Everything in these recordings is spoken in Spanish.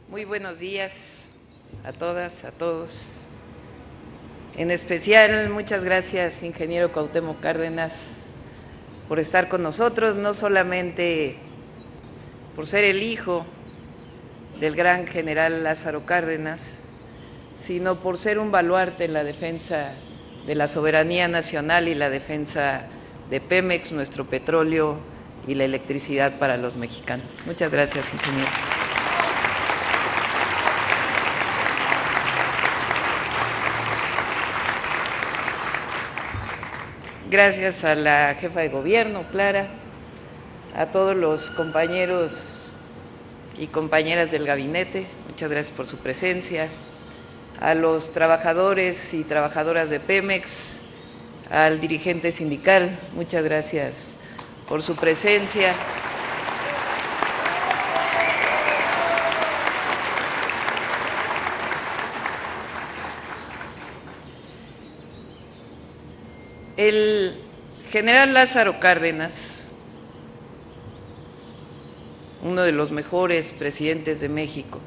Muy buenos días a todas, a todos. En especial, muchas gracias, ingeniero Cuauhtémoc Cárdenas, por estar con nosotros, no solamente por ser el hijo del gran general Lázaro Cárdenas, sino por ser un baluarte en la defensa de la soberanía nacional y la defensa de Pemex, nuestro petróleo y la electricidad para los mexicanos. Muchas gracias, ingeniero. Gracias a la jefa de gobierno, Clara, a todos los compañeros y compañeras del gabinete, muchas gracias por su presencia, a los trabajadores y trabajadoras de Pemex, al dirigente sindical, muchas gracias por su presencia. El general Lázaro Cárdenas, uno de los mejores presidentes de México,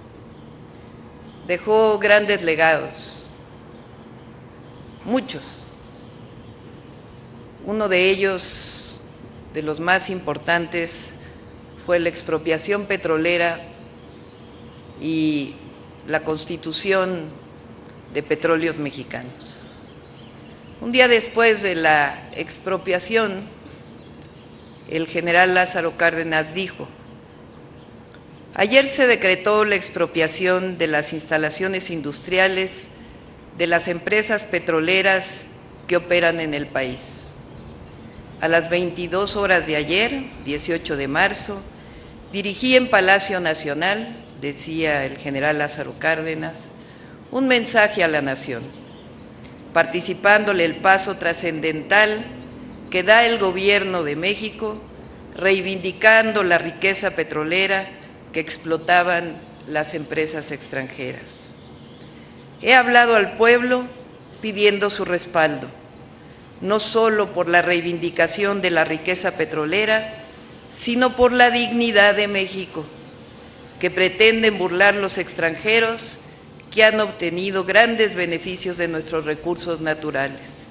dejó grandes legados, muchos. Uno de ellos, de los más importantes, fue la expropiación petrolera y la constitución de Petróleos Mexicanos. Un día después de la expropiación, el general Lázaro Cárdenas dijo: ayer se decretó la expropiación de las instalaciones industriales de las empresas petroleras que operan en el país. A las 22 horas de ayer, 18 de marzo, dirigí en Palacio Nacional, decía el general Lázaro Cárdenas, un mensaje a la nación, participándole el paso trascendental que da el Gobierno de México, reivindicando la riqueza petrolera que explotaban las empresas extranjeras. He hablado al pueblo pidiendo su respaldo, no solo por la reivindicación de la riqueza petrolera, sino por la dignidad de México, que pretenden burlar los extranjeros que han obtenido grandes beneficios de nuestros recursos naturales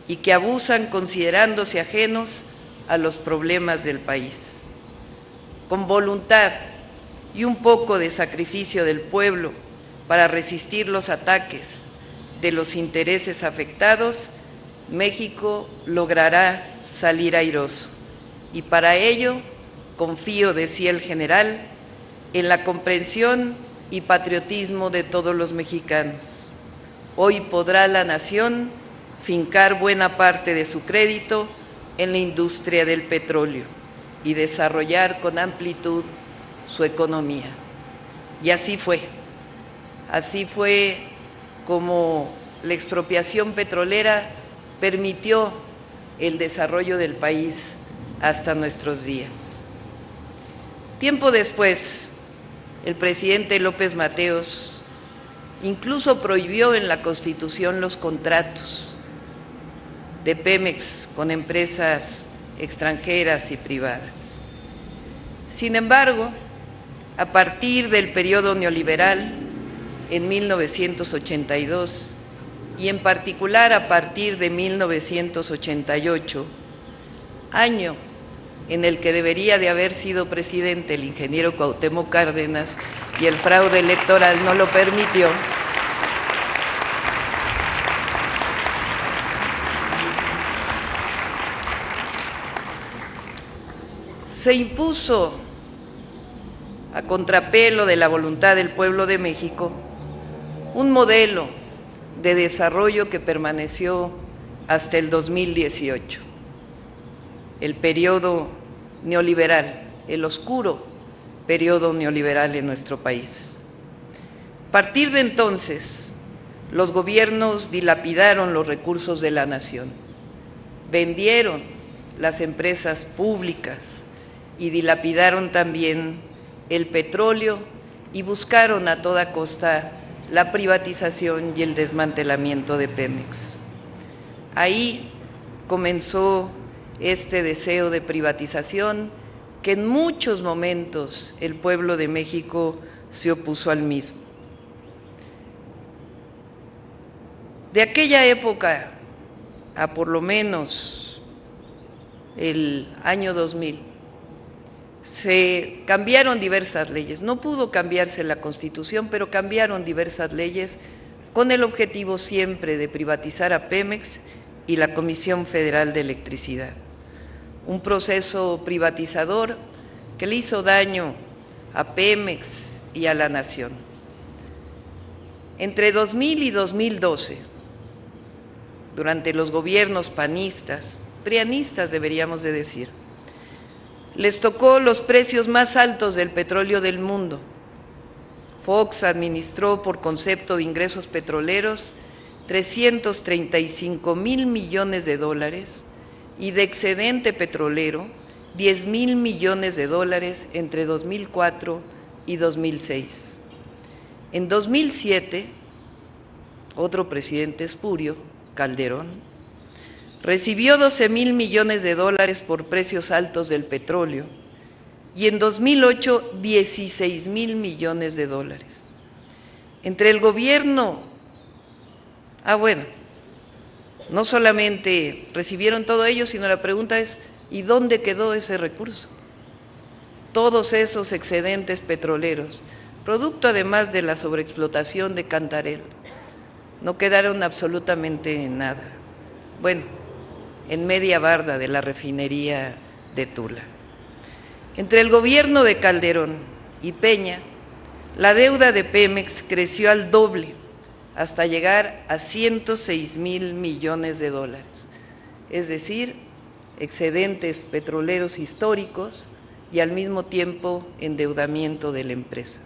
y que abusan considerándose ajenos a los problemas del país. Con voluntad y un poco de sacrificio del pueblo para resistir los ataques de los intereses afectados, México logrará salir airoso. Y para ello, confío, decía el general, en la comprensión y patriotismo de todos los mexicanos. Hoy podrá la nación fincar buena parte de su crédito en la industria del petróleo y desarrollar con amplitud su economía. Y así fue como la expropiación petrolera permitió el desarrollo del país hasta nuestros días. Tiempo después, el presidente López Mateos incluso prohibió en la Constitución los contratos de Pemex con empresas extranjeras y privadas. Sin embargo, a partir del periodo neoliberal, en 1982, y en particular a partir de 1988, año en el que debería de haber sido presidente el ingeniero Cuauhtémoc Cárdenas y el fraude electoral no lo permitió, se impuso a contrapelo de la voluntad del pueblo de México un modelo de desarrollo que permaneció hasta el 2018. El periodo neoliberal, el oscuro periodo neoliberal en nuestro país. A partir de entonces, los gobiernos dilapidaron los recursos de la nación, vendieron las empresas públicas y dilapidaron también el petróleo y buscaron a toda costa la privatización y el desmantelamiento de Pemex. Ahí comenzó este deseo de privatización que en muchos momentos el pueblo de México se opuso al mismo. De aquella época a por lo menos el año 2000, se cambiaron diversas leyes. No pudo cambiarse la Constitución, pero cambiaron diversas leyes con el objetivo siempre de privatizar a Pemex y la Comisión Federal de Electricidad. Un proceso privatizador que le hizo daño a Pemex y a la nación. Entre 2000 y 2012, durante los gobiernos panistas, prianistas deberíamos de decir, les tocó los precios más altos del petróleo del mundo. Fox administró por concepto de ingresos petroleros 335,000 millones de dólares y de excedente petrolero 10,000 millones de dólares entre 2004 y 2006. En 2007, otro presidente espurio, Calderón, recibió 12,000 millones de dólares por precios altos del petróleo y en 2008 16,000 millones de dólares. Entre el gobierno, no solamente recibieron todo ello, sino la pregunta es, ¿y dónde quedó ese recurso? Todos esos excedentes petroleros, producto además de la sobreexplotación de Cantarell, no quedaron absolutamente en nada. Bueno, en media barda de la refinería de Tula. Entre el gobierno de Calderón y Peña, la deuda de Pemex creció al doble, hasta llegar a 106,000 millones de dólares, es decir, excedentes petroleros históricos y al mismo tiempo endeudamiento de la empresa.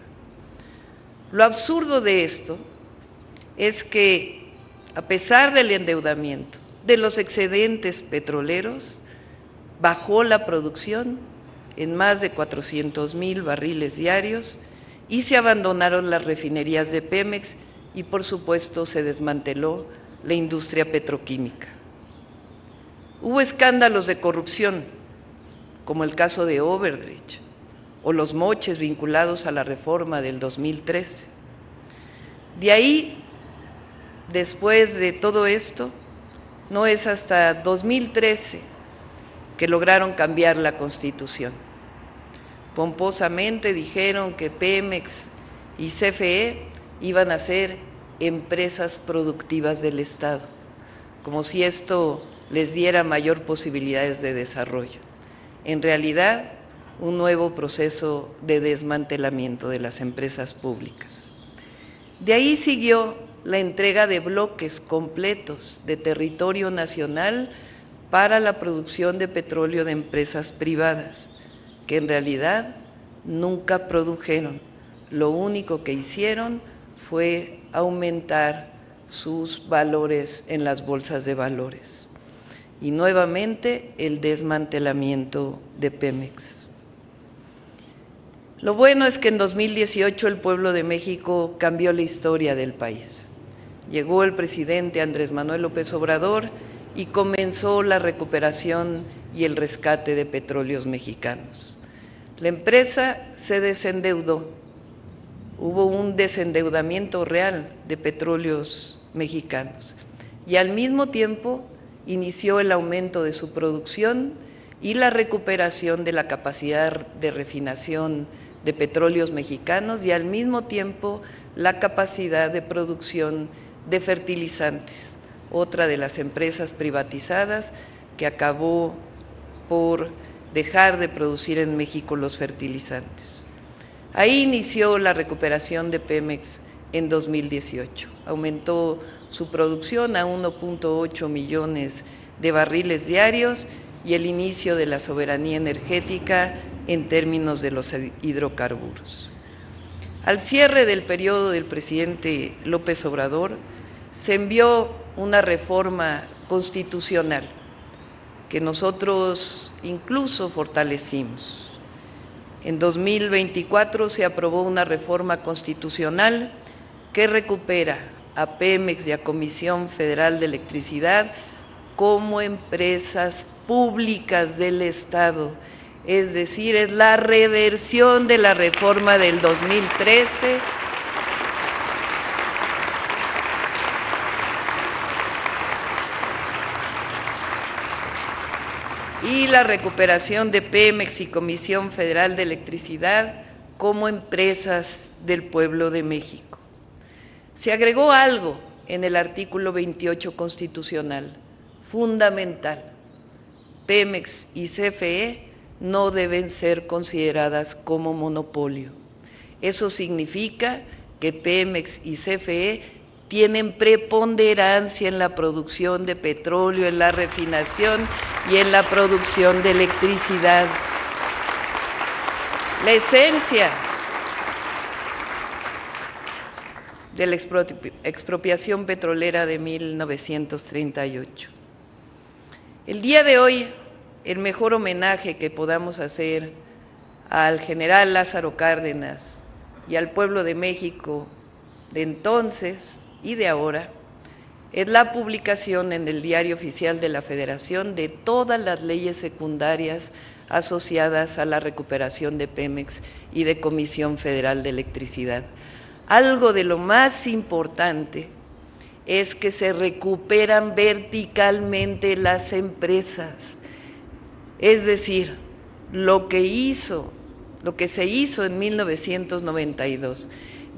Lo absurdo de esto es que, a pesar del endeudamiento, de los excedentes petroleros, bajó la producción en más de 400,000 barriles diarios y se abandonaron las refinerías de Pemex y, por supuesto, se desmanteló la industria petroquímica. Hubo escándalos de corrupción, como el caso de Overdrecht o los moches vinculados a la reforma del 2013. De ahí, después de todo esto, no es hasta 2013 que lograron cambiar la Constitución. Pomposamente dijeron que Pemex y CFE iban a ser empresas productivas del Estado, como si esto les diera mayor posibilidades de desarrollo. En realidad, un nuevo proceso de desmantelamiento de las empresas públicas. De ahí siguió la entrega de bloques completos de territorio nacional para la producción de petróleo de empresas privadas, que en realidad nunca produjeron. Lo único que hicieron fue aumentar sus valores en las bolsas de valores. Y nuevamente el desmantelamiento de Pemex. Lo bueno es que en 2018 el pueblo de México cambió la historia del país. Llegó el presidente Andrés Manuel López Obrador y comenzó la recuperación y el rescate de petróleos mexicanos. La empresa se desendeudó, hubo un desendeudamiento real de petróleos mexicanos y al mismo tiempo inició el aumento de su producción y la recuperación de la capacidad de refinación de petróleos mexicanos y al mismo tiempo la capacidad de producción de fertilizantes, otra de las empresas privatizadas que acabó por dejar de producir en México los fertilizantes. Ahí inició la recuperación de Pemex en 2018. Aumentó su producción a 1.8 millones de barriles diarios y el inicio de la soberanía energética en términos de los hidrocarburos. Al cierre del periodo del presidente López Obrador, se envió una reforma constitucional que nosotros incluso fortalecimos. En 2024 se aprobó una reforma constitucional que recupera a Pemex y a Comisión Federal de Electricidad como empresas públicas del Estado es decir, es la reversión de la reforma del 2013 y la recuperación de Pemex y Comisión Federal de Electricidad como empresas del pueblo de México. Se agregó algo en el artículo 28 constitucional, fundamental. Pemex y CFE no deben ser consideradas como monopolio. Eso significa que Pemex y CFE tienen preponderancia en la producción de petróleo, en la refinación y en la producción de electricidad. La esencia de la expropiación petrolera de 1938. El día de hoy, el mejor homenaje que podamos hacer al general Lázaro Cárdenas y al pueblo de México de entonces y de ahora es la publicación en el Diario Oficial de la Federación de todas las leyes secundarias asociadas a la recuperación de Pemex y de Comisión Federal de Electricidad. Algo de lo más importante es que se recuperan verticalmente las empresas, es decir, lo que se hizo en 1992,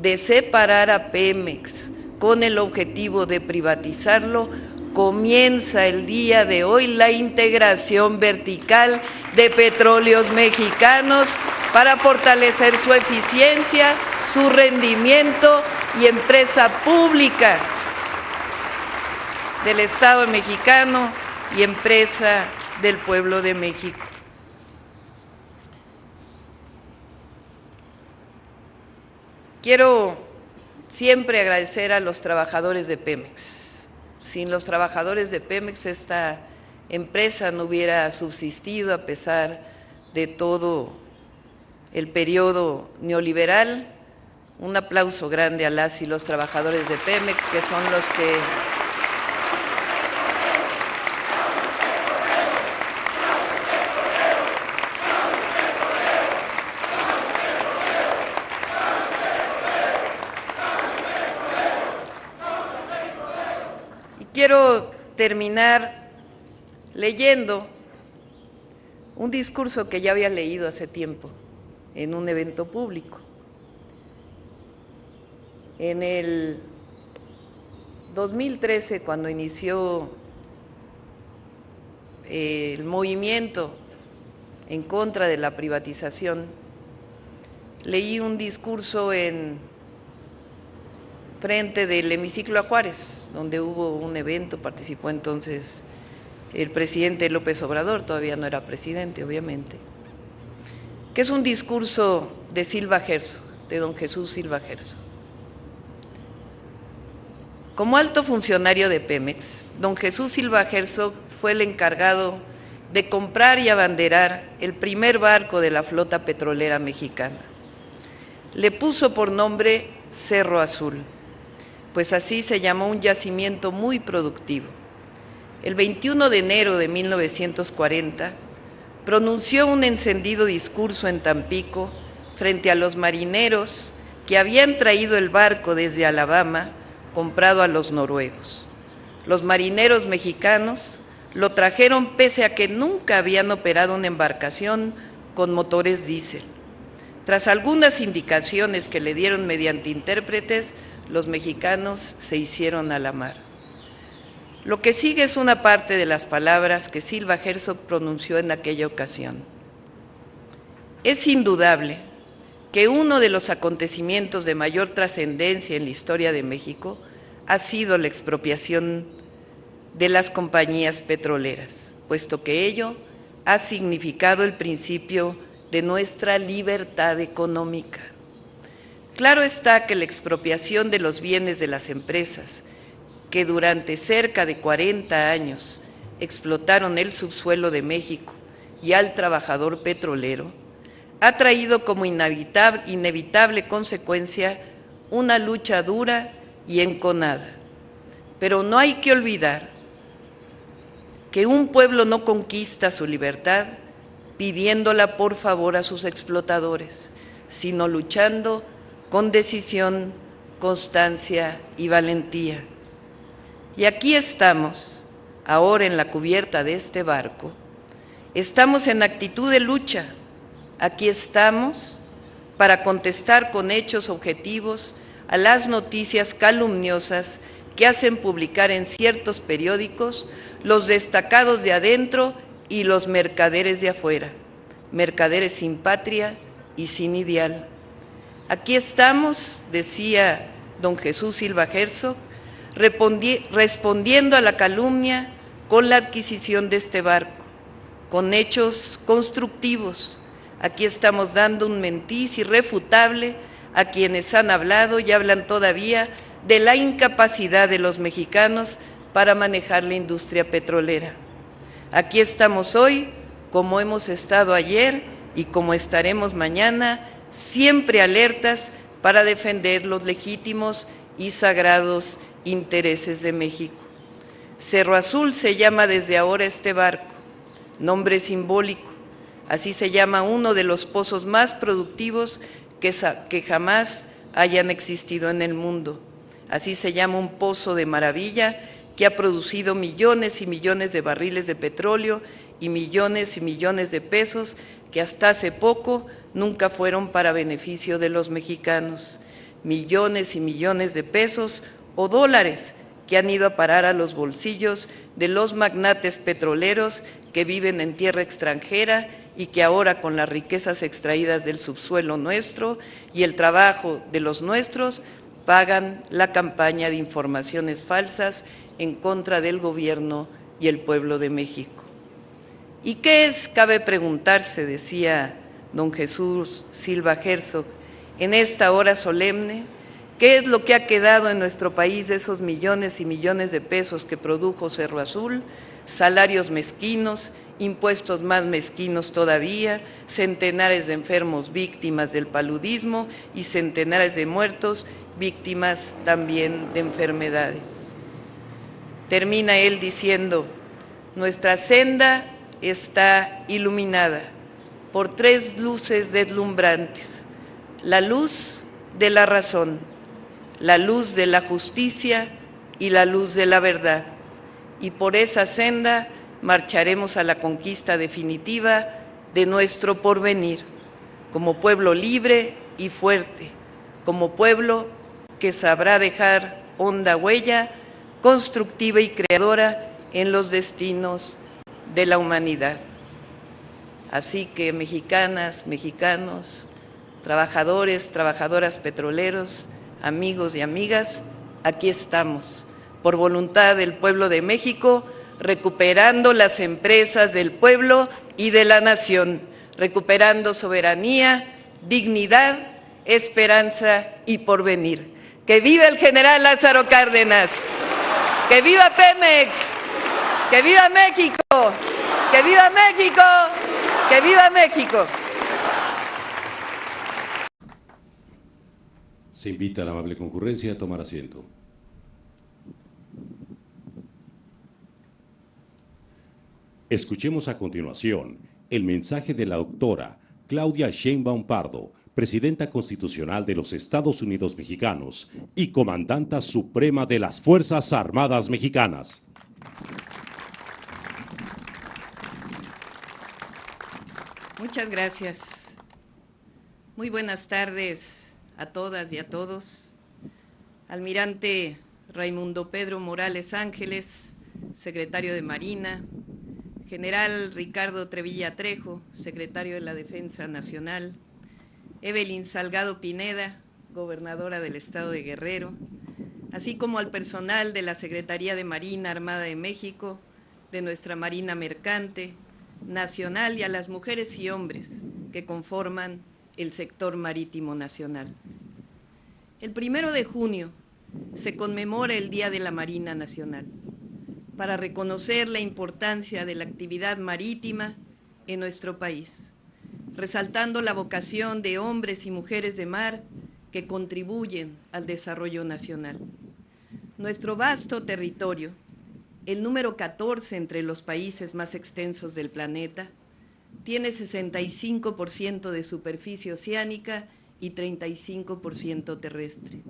de separar a Pemex con el objetivo de privatizarlo, comienza el día de hoy la integración vertical de Petróleos Mexicanos para fortalecer su eficiencia, su rendimiento y empresa pública del Estado mexicano y empresa del pueblo de México. Quiero siempre agradecer a los trabajadores de Pemex. Sin los trabajadores de Pemex, esta empresa no hubiera subsistido a pesar de todo el periodo neoliberal. Un aplauso grande a las y los trabajadores de Pemex, que son los que quiero terminar leyendo un discurso que ya había leído hace tiempo en un evento público. En el 2013, cuando inició el movimiento en contra de la privatización, leí un discurso en frente del hemiciclo a Juárez, donde hubo un evento, participó entonces el presidente López Obrador, todavía no era presidente, obviamente, que es un discurso de Silva Gerso, de don Jesús Silva Gerso. Como alto funcionario de Pemex, don Jesús Silva Gerso fue el encargado de comprar y abanderar el primer barco de la flota petrolera mexicana. Le puso por nombre Cerro Azul, pues así se llamó un yacimiento muy productivo. El 21 de enero de 1940, pronunció un encendido discurso en Tampico frente a los marineros que habían traído el barco desde Alabama, comprado a los noruegos. Los marineros mexicanos lo trajeron pese a que nunca habían operado una embarcación con motores diésel. Tras algunas indicaciones que le dieron mediante intérpretes, los mexicanos se hicieron a la mar. Lo que sigue es una parte de las palabras que Silva Gerso pronunció en aquella ocasión. Es indudable que uno de los acontecimientos de mayor trascendencia en la historia de México ha sido la expropiación de las compañías petroleras, puesto que ello ha significado el principio de nuestra libertad económica. Claro está que la expropiación de los bienes de las empresas, que durante cerca de 40 años explotaron el subsuelo de México y al trabajador petrolero, ha traído como inevitable consecuencia una lucha dura y enconada. Pero no hay que olvidar que un pueblo no conquista su libertad pidiéndola por favor a sus explotadores, sino luchando con decisión, constancia y valentía. Y aquí estamos, ahora en la cubierta de este barco, estamos en actitud de lucha, aquí estamos para contestar con hechos objetivos a las noticias calumniosas que hacen publicar en ciertos periódicos los destacados de adentro y los mercaderes de afuera, mercaderes sin patria y sin ideal. Aquí estamos, decía don Jesús Silva Herzog, respondiendo a la calumnia con la adquisición de este barco, con hechos constructivos. Aquí estamos dando un mentiz irrefutable a quienes han hablado y hablan todavía de la incapacidad de los mexicanos para manejar la industria petrolera. Aquí estamos hoy, como hemos estado ayer y como estaremos mañana, siempre alertas para defender los legítimos y sagrados intereses de México. Cerro Azul se llama desde ahora este barco, nombre simbólico. Así se llama uno de los pozos más productivos que jamás hayan existido en el mundo. Así se llama un pozo de maravilla que ha producido millones y millones de barriles de petróleo y millones de pesos que hasta hace poco nunca fueron para beneficio de los mexicanos. Millones y millones de pesos o dólares que han ido a parar a los bolsillos de los magnates petroleros que viven en tierra extranjera y que ahora con las riquezas extraídas del subsuelo nuestro y el trabajo de los nuestros pagan la campaña de informaciones falsas en contra del gobierno y el pueblo de México. ¿Y qué es, cabe preguntarse, decía don Jesús Silva Herzog, en esta hora solemne, qué es lo que ha quedado en nuestro país de esos millones y millones de pesos que produjo Cerro Azul? Salarios mezquinos, impuestos más mezquinos todavía, centenares de enfermos víctimas del paludismo y centenares de muertos víctimas también de enfermedades. Termina él diciendo, nuestra senda está iluminada por tres luces deslumbrantes, la luz de la razón, la luz de la justicia y la luz de la verdad. Y por esa senda marcharemos a la conquista definitiva de nuestro porvenir, como pueblo libre y fuerte, como pueblo que sabrá dejar honda huella constructiva y creadora en los destinos de la humanidad. Así que mexicanas, mexicanos, trabajadores, trabajadoras petroleros, amigos y amigas, aquí estamos, por voluntad del pueblo de México, recuperando las empresas del pueblo y de la nación, recuperando soberanía, dignidad, esperanza y porvenir. ¡Que viva el general Lázaro Cárdenas! ¡Que viva Pemex! ¡Que viva México! ¡Que viva México! ¡Que viva México! Se invita a la amable concurrencia a tomar asiento. Escuchemos a continuación el mensaje de la doctora Claudia Sheinbaum Pardo, Presidenta Constitucional de los Estados Unidos Mexicanos y Comandanta Suprema de las Fuerzas Armadas Mexicanas. Muchas gracias. Muy buenas tardes a todas y a todos. Almirante Raimundo Pedro Morales Ángeles, secretario de Marina, General Ricardo Trevilla Trejo, secretario de la Defensa Nacional, Evelyn Salgado Pineda, gobernadora del estado de Guerrero, así como al personal de la Secretaría de Marina Armada de México, de nuestra Marina Mercante, Nacional y a las mujeres y hombres que conforman el sector marítimo nacional. El 1 de junio se conmemora el Día de la Marina Nacional para reconocer la importancia de la actividad marítima en nuestro país, resaltando la vocación de hombres y mujeres de mar que contribuyen al desarrollo nacional. Nuestro vasto territorio, el número 14 entre los países más extensos del planeta, Tiene 65% de superficie oceánica y 35% terrestre.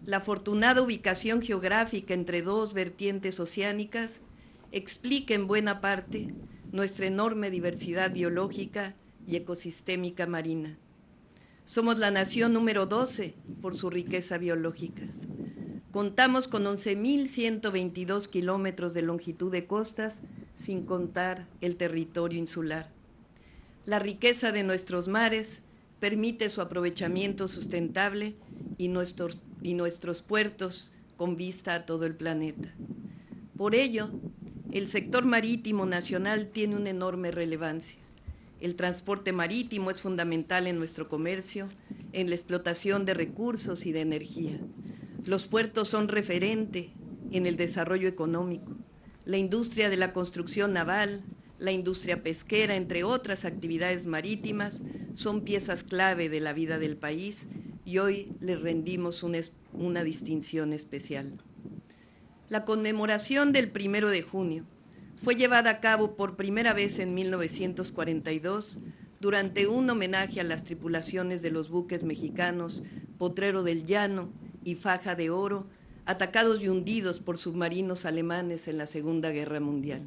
La afortunada ubicación geográfica entre dos vertientes oceánicas explica en buena parte nuestra enorme diversidad biológica y ecosistémica marina. Somos la nación número 12 por su riqueza biológica. Contamos con 11.122 kilómetros de longitud de costas, sin contar el territorio insular. La riqueza de nuestros mares permite su aprovechamiento sustentable y nuestros puertos con vista a todo el planeta. Por ello, el sector marítimo nacional tiene una enorme relevancia. El transporte marítimo es fundamental en nuestro comercio, en la explotación de recursos y de energía. Los puertos son referente en el desarrollo económico. La industria de la construcción naval, la industria pesquera, entre otras actividades marítimas, son piezas clave de la vida del país y hoy les rendimos una distinción especial. La conmemoración del 1 de junio fue llevada a cabo por primera vez en 1942 durante un homenaje a las tripulaciones de los buques mexicanos Potrero del Llano y Faja de Oro, atacados y hundidos por submarinos alemanes en la Segunda Guerra Mundial.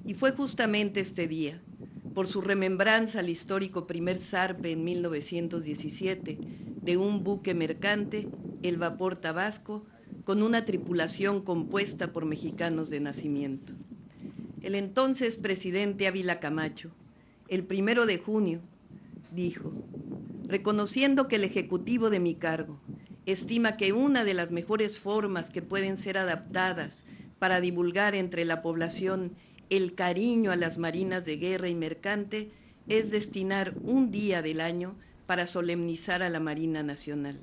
Y fue justamente este día, por su remembranza al histórico primer zarpe en 1917 de un buque mercante, el vapor Tabasco, con una tripulación compuesta por mexicanos de nacimiento. El entonces presidente Ávila Camacho, el 1 de junio, dijo: reconociendo que el Ejecutivo de mi cargo estima que una de las mejores formas que pueden ser adaptadas para divulgar entre la población el cariño a las marinas de guerra y mercante es destinar un día del año para solemnizar a la Marina Nacional.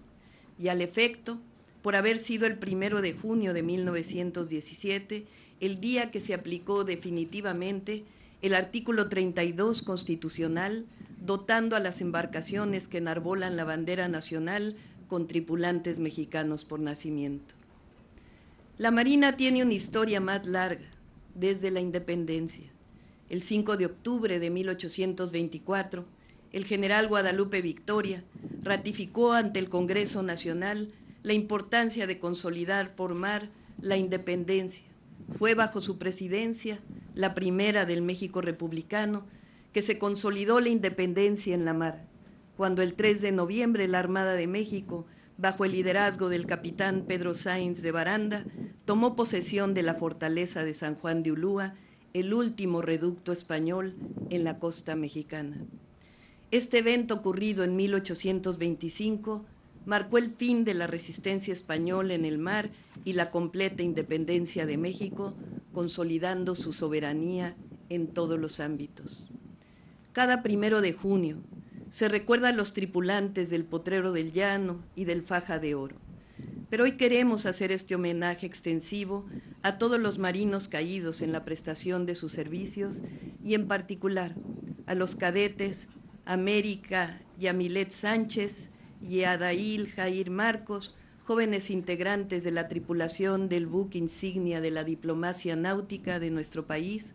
Y al efecto, por haber sido el 1 de junio de 1917, el día que se aplicó definitivamente el artículo 32 constitucional, dotando a las embarcaciones que enarbolan la bandera nacional con tripulantes mexicanos por nacimiento. La Marina tiene una historia más larga, desde la independencia. El 5 de octubre de 1824, el general Guadalupe Victoria ratificó ante el Congreso Nacional la importancia de consolidar por mar la independencia. Fue bajo su presidencia, la primera del México republicano, que se consolidó la independencia en la mar, cuando el 3 de noviembre la Armada de México, bajo el liderazgo del capitán Pedro Sáenz de Baranda, tomó posesión de la fortaleza de San Juan de Ulúa, el último reducto español en la costa mexicana. Este evento, ocurrido en 1825, marcó el fin de la resistencia española en el mar y la completa independencia de México, consolidando su soberanía en todos los ámbitos. Cada 1 de junio se recuerda a los tripulantes del Potrero del Llano y del Faja de Oro. Pero hoy queremos hacer este homenaje extensivo a todos los marinos caídos en la prestación de sus servicios y en particular a los cadetes América Yamilet Sánchez y Adail Jair Marcos, jóvenes integrantes de la tripulación del buque insignia de la diplomacia náutica de nuestro país,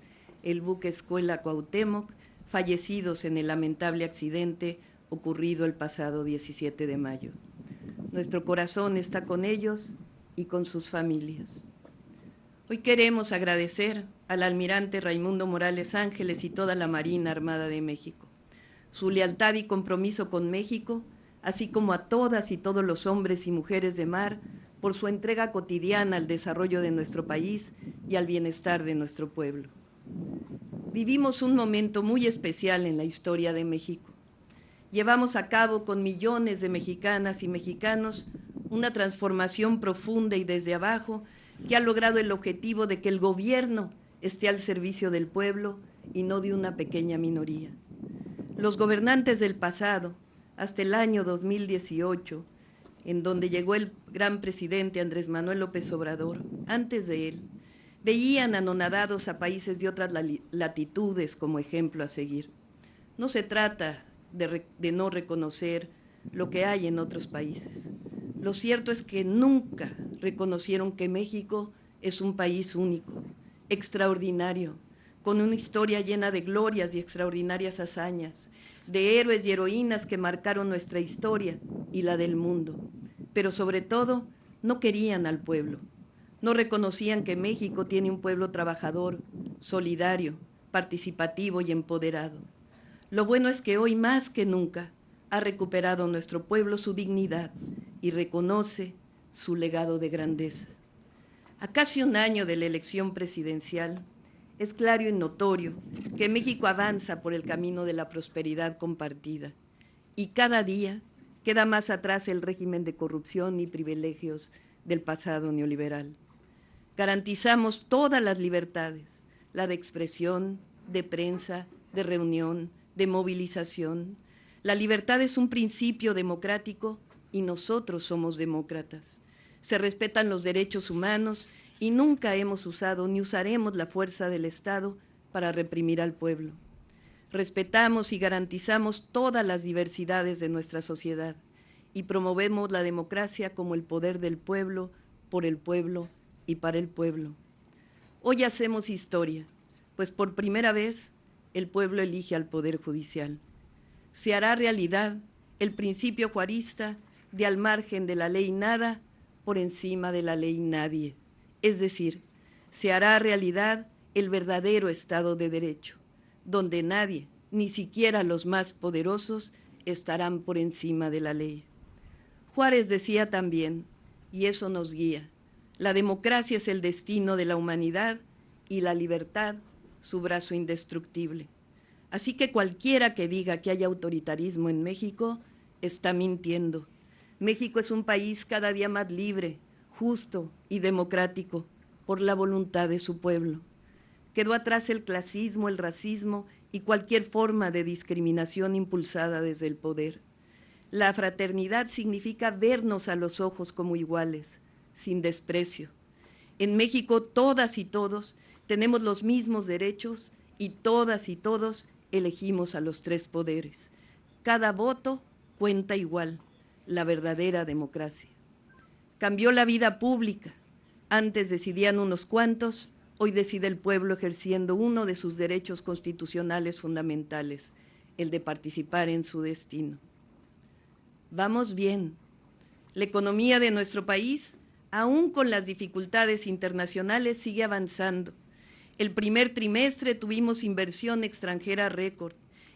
el buque Escuela Cuauhtémoc, fallecidos en el lamentable accidente ocurrido el pasado 17 de mayo. Nuestro corazón está con ellos y con sus familias. Hoy queremos agradecer al almirante Raimundo Morales Ángeles y toda la Marina Armada de México su lealtad y compromiso con México, así como a todas y todos los hombres y mujeres de mar por su entrega cotidiana al desarrollo de nuestro país y al bienestar de nuestro pueblo. Vivimos un momento muy especial en la historia de México. Llevamos a cabo con millones de mexicanas y mexicanos una transformación profunda y desde abajo que ha logrado el objetivo de que el gobierno esté al servicio del pueblo y no de una pequeña minoría. Los gobernantes del pasado, hasta el año 2018, en donde llegó el gran presidente Andrés Manuel López Obrador, antes de él, veían anonadados a países de otras latitudes como ejemplo a seguir. No se trata de no reconocer lo que hay en otros países. Lo cierto es que nunca reconocieron que México es un país único, extraordinario, con una historia llena de glorias y extraordinarias hazañas, de héroes y heroínas que marcaron nuestra historia y la del mundo. Pero sobre todo, no querían al pueblo. No reconocían que México tiene un pueblo trabajador, solidario, participativo y empoderado. Lo bueno es que hoy más que nunca ha recuperado nuestro pueblo su dignidad y reconoce su legado de grandeza. A casi un año de la elección presidencial, es claro y notorio que México avanza por el camino de la prosperidad compartida y cada día queda más atrás el régimen de corrupción y privilegios del pasado neoliberal. Garantizamos todas las libertades, la de expresión, de prensa, de reunión, de movilización. La libertad es un principio democrático y nosotros somos demócratas. Se respetan los derechos humanos y nunca hemos usado ni usaremos la fuerza del Estado para reprimir al pueblo. Respetamos y garantizamos todas las diversidades de nuestra sociedad y promovemos la democracia como el poder del pueblo, por el pueblo y para el pueblo. Hoy hacemos historia, pues por primera vez el pueblo elige al Poder Judicial. Se hará realidad el principio juarista de al margen de la ley nada, por encima de la ley nadie. Es decir, se hará realidad el verdadero Estado de Derecho, donde nadie, ni siquiera los más poderosos, estarán por encima de la ley. Juárez decía también, y eso nos guía, la democracia es el destino de la humanidad y la libertad su brazo indestructible. Así que cualquiera que diga que hay autoritarismo en México está mintiendo. México es un país cada día más libre, justo y democrático por la voluntad de su pueblo. Quedó atrás el clasismo, el racismo y cualquier forma de discriminación impulsada desde el poder. La fraternidad significa vernos a los ojos como iguales, sin desprecio. En México todas y todos tenemos los mismos derechos y todas y todos elegimos a los tres poderes. Cada voto cuenta igual, la verdadera democracia. Cambió la vida pública. Antes decidían unos cuantos, hoy decide el pueblo ejerciendo uno de sus derechos constitucionales fundamentales, el de participar en su destino. Vamos bien. La economía de nuestro país, aún con las dificultades internacionales, sigue avanzando. El primer trimestre tuvimos inversión extranjera récord,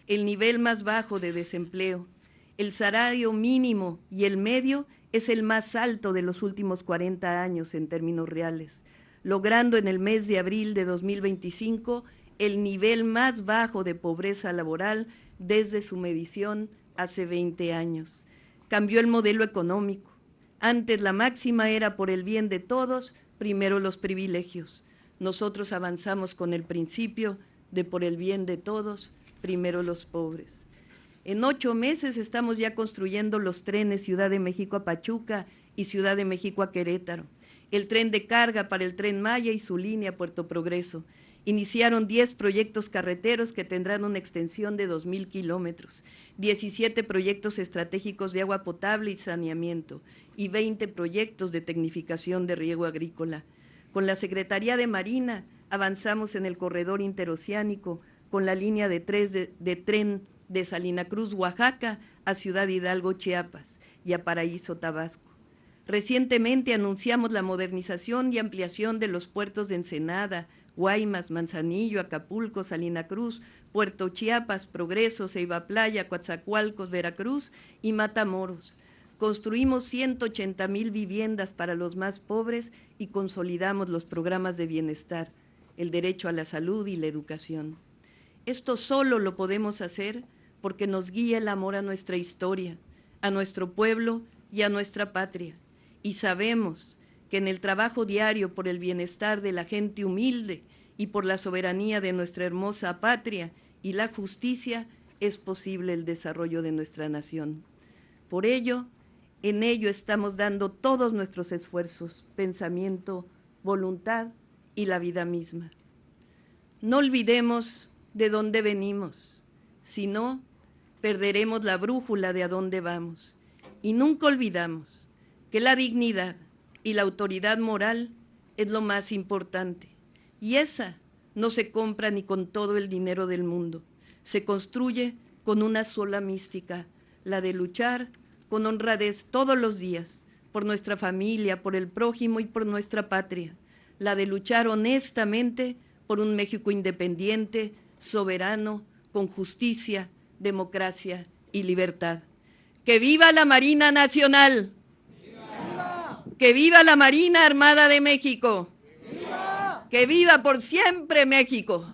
el nivel más bajo de desempleo. El salario mínimo y el medio es el más alto de los últimos 40 años en términos reales, logrando en el mes de abril de 2025 el nivel más bajo de pobreza laboral desde su medición hace 20 años. Cambió el modelo económico. Antes la máxima era por el bien de todos, primero los privilegios. Nosotros avanzamos con el principio de por el bien de todos, primero los pobres. En 8 meses estamos ya construyendo los trenes Ciudad de México a Pachuca y Ciudad de México a Querétaro, el tren de carga para el Tren Maya y su línea Puerto Progreso. Iniciaron 10 proyectos carreteros que tendrán una extensión de 2,000 kilómetros, 17 proyectos estratégicos de agua potable y saneamiento y 20 proyectos de tecnificación de riego agrícola. Con la Secretaría de Marina avanzamos en el corredor interoceánico con la línea de tren de Salina Cruz, Oaxaca, a Ciudad Hidalgo, Chiapas, y a Paraíso, Tabasco. Recientemente anunciamos la modernización y ampliación de los puertos de Ensenada, Guaymas, Manzanillo, Acapulco, Salina Cruz, Puerto Chiapas, Progreso, Ceiba Playa, Coatzacoalcos, Veracruz y Matamoros. Construimos 180,000 viviendas para los más pobres y consolidamos los programas de bienestar, el derecho a la salud y la educación. Esto solo lo podemos hacer porque nos guía el amor a nuestra historia, a nuestro pueblo y a nuestra patria. Y sabemos que en el trabajo diario por el bienestar de la gente humilde y por la soberanía de nuestra hermosa patria y la justicia es posible el desarrollo de nuestra nación. Por ello, en ello estamos dando todos nuestros esfuerzos, pensamiento, voluntad y la vida misma. No olvidemos de dónde venimos, si no, perderemos la brújula de a dónde vamos. Y nunca olvidamos que la dignidad y la autoridad moral es lo más importante. Y esa no se compra ni con todo el dinero del mundo. Se construye con una sola mística, la de luchar con honradez todos los días por nuestra familia, por el prójimo y por nuestra patria, la de luchar honestamente por un México independiente, soberano, con justicia, democracia y libertad. ¡Que viva la Marina Nacional! ¡Viva! ¡Que viva la Marina Armada de México! ¡Viva! ¡Que viva por siempre México!